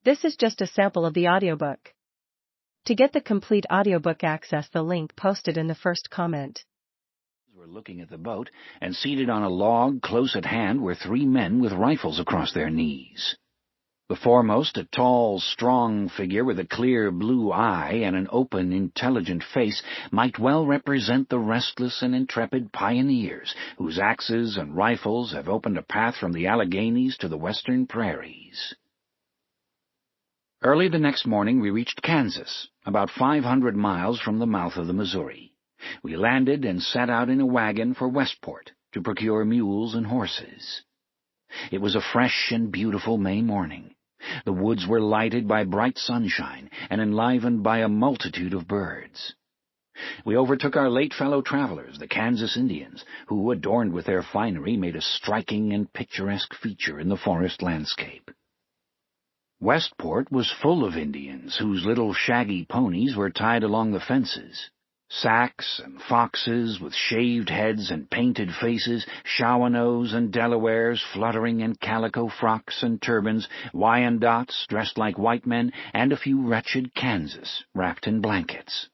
This is just a sample of the audiobook. To get the complete audiobook, access the link posted in the first comment. We're looking at the boat, and seated on a log close at hand were 3 men with rifles across their knees. The foremost, a tall, strong figure with a clear blue eye and an open, intelligent face, might well represent the restless and intrepid pioneers whose axes and rifles have opened a path from the Alleghenies to the western prairies. Early the next morning we reached Kansas, about 500 miles from the mouth of the Missouri. We landed and set out in a wagon for Westport to procure mules and horses. It was a fresh and beautiful May morning. The woods were lighted by bright sunshine and enlivened by a multitude of birds. We overtook our late fellow travelers, the Kansas Indians, who, adorned with their finery, made a striking and picturesque feature in the forest landscape. Westport was full of Indians, whose little shaggy ponies were tied along the fences. Sacs and foxes with shaved heads and painted faces, Shawanoes and Delawares fluttering in calico frocks and turbans, Wyandottes dressed like white men, and a few wretched Kansas wrapped in blankets.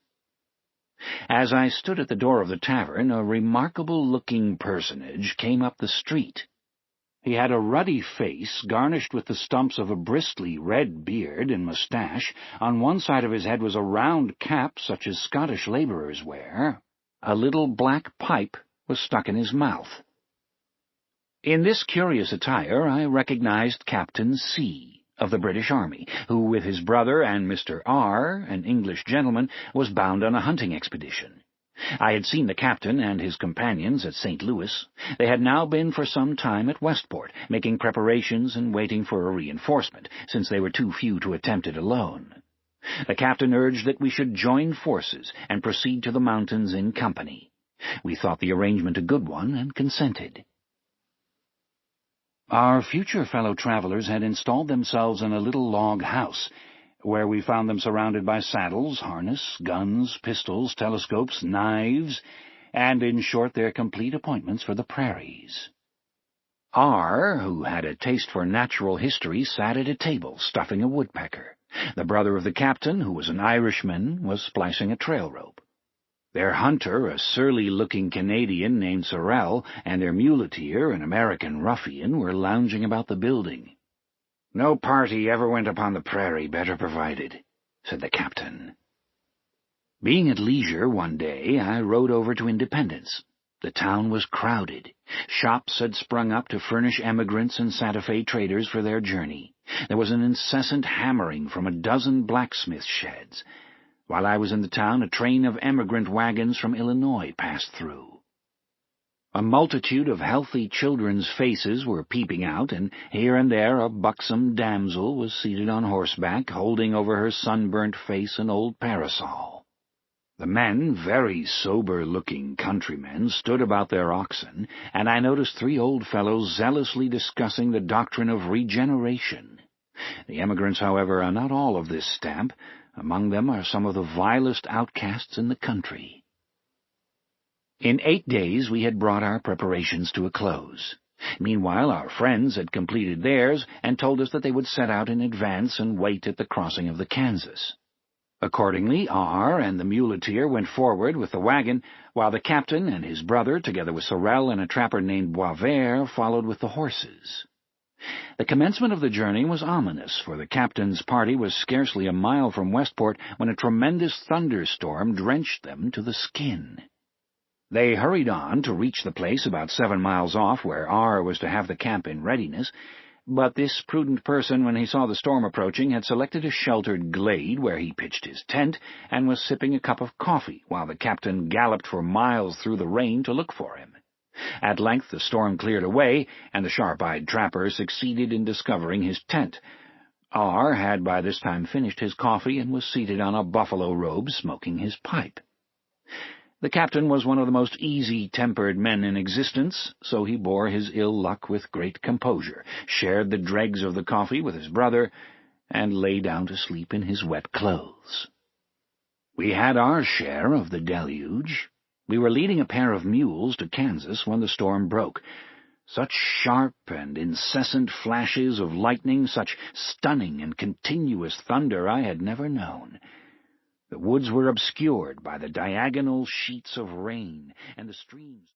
As I stood at the door of the tavern, a remarkable-looking personage came up the street. He had a ruddy face garnished with the stumps of a bristly red beard and moustache. On one side of his head was a round cap such as Scottish labourers wear. A little black pipe was stuck in his mouth. In this curious attire I recognized Captain C. of the British Army, who with his brother and Mr. R., an English gentleman, was bound on a hunting expedition. I had seen the captain and his companions at St. Louis. They had now been for some time at Westport, making preparations and waiting for a reinforcement, since they were too few to attempt it alone. The captain urged that we should join forces and proceed to the mountains in company. We thought the arrangement a good one and consented. Our future fellow travelers had installed themselves in a little log house, where we found them surrounded by saddles, harness, guns, pistols, telescopes, knives, and, in short, their complete appointments for the prairies. R., who had a taste for natural history, sat at a table, stuffing a woodpecker. The brother of the captain, who was an Irishman, was splicing a trail rope. Their hunter, a surly-looking Canadian named Sorrel, and their muleteer, an American ruffian, were lounging about the building. "No party ever went upon the prairie better provided," said the captain. Being at leisure one day, I rode over to Independence. The town was crowded. Shops had sprung up to furnish emigrants and Santa Fe traders for their journey. There was an incessant hammering from a dozen blacksmith sheds. While I was in the town, a train of emigrant wagons from Illinois passed through. A multitude of healthy children's faces were peeping out, and here and there a buxom damsel was seated on horseback, holding over her sunburnt face an old parasol. The men, very sober-looking countrymen, stood about their oxen, and I noticed 3 old fellows zealously discussing the doctrine of regeneration. The emigrants, however, are not all of this stamp. Among them are some of the vilest outcasts in the country. In 8 days we had brought our preparations to a close. Meanwhile our friends had completed theirs and told us that they would set out in advance and wait at the crossing of the Kansas. Accordingly, R. and the muleteer went forward with the wagon, while the captain and his brother, together with Sorrel and a trapper named Boisvert, followed with the horses. The commencement of the journey was ominous, for the captain's party was scarcely a mile from Westport when a tremendous thunderstorm drenched them to the skin. They hurried on to reach the place about 7 miles off where R. was to have the camp in readiness, but this prudent person, when he saw the storm approaching, had selected a sheltered glade where he pitched his tent and was sipping a cup of coffee while the captain galloped for miles through the rain to look for him. At length the storm cleared away, and the sharp-eyed trapper succeeded in discovering his tent. R. had by this time finished his coffee and was seated on a buffalo robe smoking his pipe. The captain was one of the most easy-tempered men in existence, so he bore his ill luck with great composure, shared the dregs of the coffee with his brother, and lay down to sleep in his wet clothes. We had our share of the deluge. We were leading a pair of mules to Kansas when the storm broke. Such sharp and incessant flashes of lightning, such stunning and continuous thunder I had never known. The woods were obscured by the diagonal sheets of rain, and the streams